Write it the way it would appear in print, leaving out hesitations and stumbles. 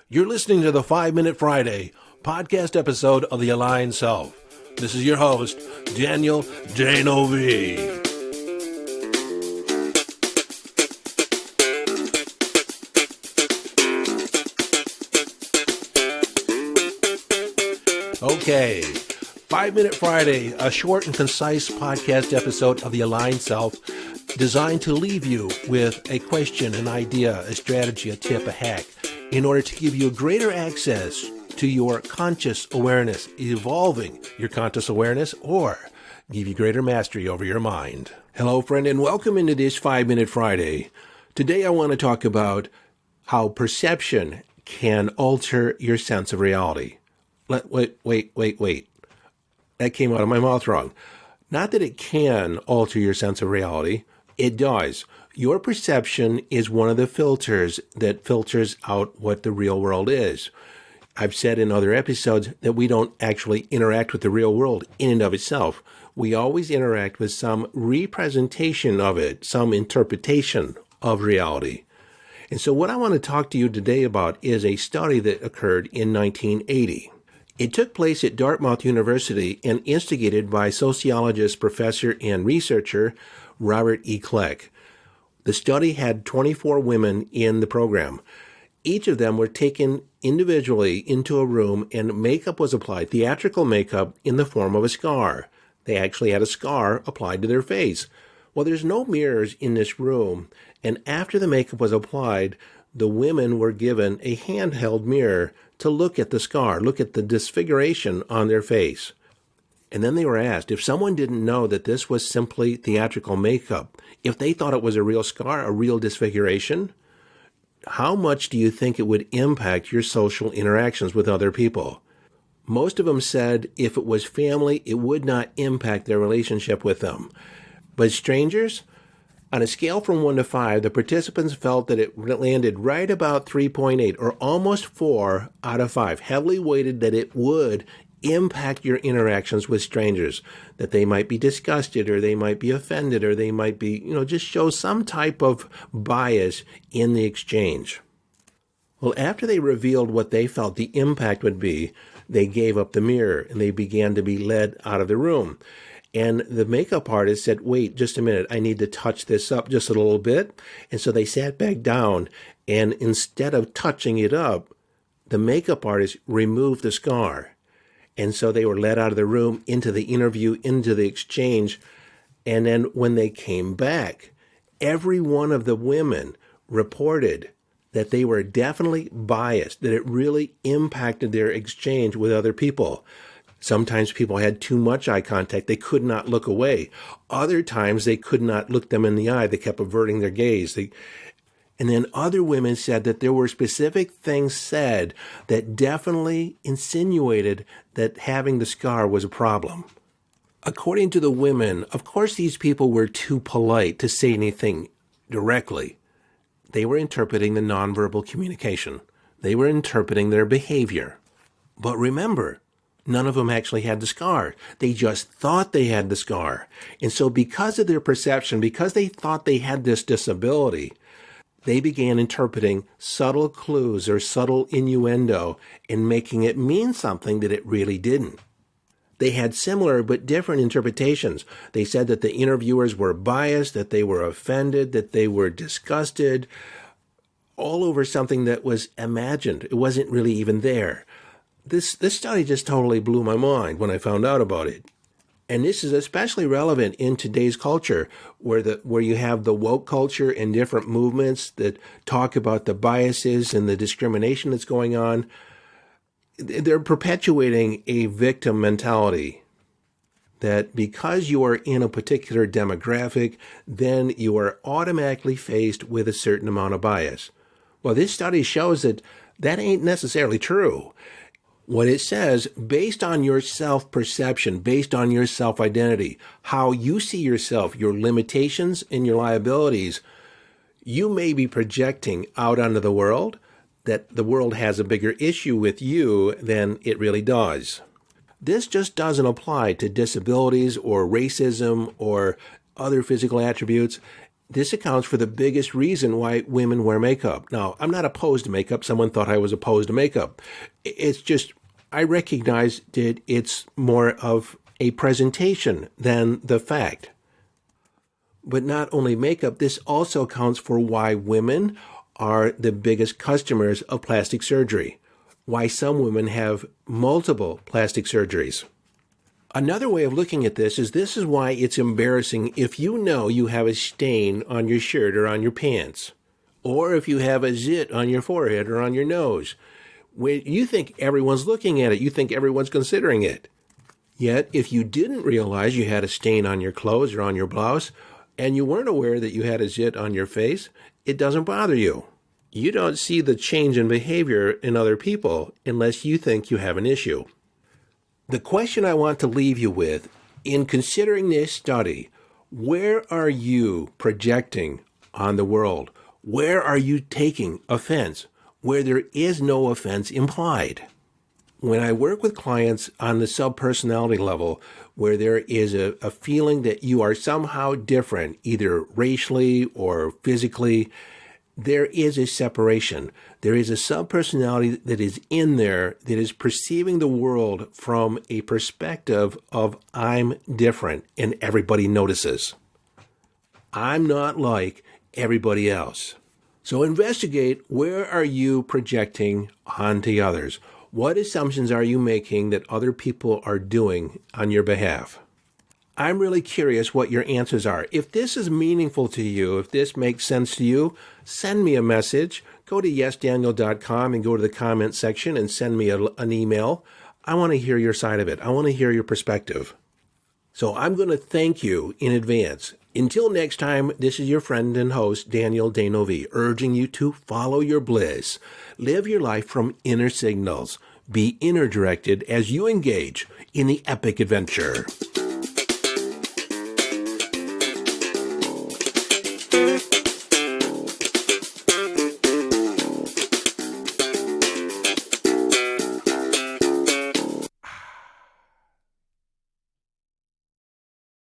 You're listening to the 5-Minute Friday podcast episode of The Aligned Self. This is your host, Daniel Danovi. Okay, 5-Minute Friday, a short and concise podcast episode of The Aligned Self, designed to leave you with a question, an idea, a strategy, a tip, a hack, in order to give you greater access to your conscious awareness, evolving your conscious awareness, or give you greater mastery over your mind. Hello, friend, and welcome into this 5-Minute Friday. Today I want to talk about how perception can alter your sense of reality. Wait. That came out of my mouth wrong. Not that it can alter your sense of reality. It does. Your perception is one of the filters that filters out what the real world is. I've said in other episodes that we don't actually interact with the real world in and of itself. We always interact with some representation of it, some interpretation of reality. And so what I want to talk to you today about is a study that occurred in 1980. It took place at Dartmouth University and instigated by sociologist, professor, and researcher Robert E. Kleck. The study had 24 women in the program. Each of them were taken individually into a room and makeup was applied, theatrical makeup in the form of a scar. They actually had a scar applied to their face. Well, there's no mirrors in this room, and after the makeup was applied, the women were given a handheld mirror to look at the scar, look at the disfiguration on their face. And then they were asked, if someone didn't know that this was simply theatrical makeup, if they thought it was a real scar, a real disfiguration, how much do you think it would impact your social interactions with other people? Most of them said if it was family, it would not impact their relationship with them. But strangers, on a scale from 1 to 5, the participants felt that it landed right about 3.8, or almost 4 out of 5, heavily weighted that it would impact your interactions with strangers, that they might be disgusted, or they might be offended, or they might be, just show some type of bias in the exchange. Well, after they revealed what they felt the impact would be, they gave up the mirror and they began to be led out of the room. And the makeup artist said, wait, just a minute, I need to touch this up just a little bit. And so they sat back down, and instead of touching it up, the makeup artist removed the scar. And so they were led out of the room, into the interview, into the exchange. And then when they came back, every one of the women reported that they were definitely biased, that it really impacted their exchange with other people. Sometimes people had too much eye contact. They could not look away. Other times they could not look them in the eye. They kept averting their gaze. And then other women said that there were specific things said that definitely insinuated that having the scar was a problem. According to the women, of course these people were too polite to say anything directly. They were interpreting the nonverbal communication. They were interpreting their behavior. But remember, none of them actually had the scar. They just thought they had the scar. And so because of their perception, because they thought they had this disability, they began interpreting subtle clues or subtle innuendo and making it mean something that it really didn't. They had similar but different interpretations. They said that the interviewers were biased, that they were offended, that they were disgusted, all over something that was imagined. It wasn't really even there. This study just totally blew my mind when I found out about it. And this is especially relevant in today's culture, where you have the woke culture and different movements that talk about the biases and the discrimination that's going on. They're perpetuating a victim mentality, that because you are in a particular demographic, then you are automatically faced with a certain amount of bias. Well, this study shows that that ain't necessarily true. What it says, based on your self-perception, based on your self-identity, how you see yourself, your limitations and your liabilities, you may be projecting out onto the world that the world has a bigger issue with you than it really does. This just doesn't apply to disabilities or racism or other physical attributes. This accounts for the biggest reason why women wear makeup. Now, I'm not opposed to makeup. Someone thought I was opposed to makeup. It's just, I recognize that it's more of a presentation than the fact. But not only makeup, this also accounts for why women are the biggest customers of plastic surgery, why some women have multiple plastic surgeries. Another way of looking at this is why it's embarrassing if you know you have a stain on your shirt or on your pants, or if you have a zit on your forehead or on your nose. When you think everyone's looking at it, you think everyone's considering it. Yet, if you didn't realize you had a stain on your clothes or on your blouse, and you weren't aware that you had a zit on your face, it doesn't bother you. You don't see the change in behavior in other people unless you think you have an issue. The question I want to leave you with, in considering this study, where are you projecting on the world? Where are you taking offense where there is no offense implied? When I work with clients on the subpersonality level, where there is a feeling that you are somehow different, either racially or physically, there is a separation. There is a subpersonality that is in there that is perceiving the world from a perspective of I'm different and everybody notices. I'm not like everybody else. So investigate, where are you projecting onto others? What assumptions are you making that other people are doing on your behalf? I'm really curious what your answers are. If this is meaningful to you, if this makes sense to you, send me a message. Go to yesdaniel.com and go to the comment section and send me an email. I want to hear your side of it. I want to hear your perspective. So I'm going to thank you in advance. Until next time, this is your friend and host, Daniel Denovi, urging you to follow your bliss. Live your life from inner signals. Be inner directed as you engage in the epic adventure.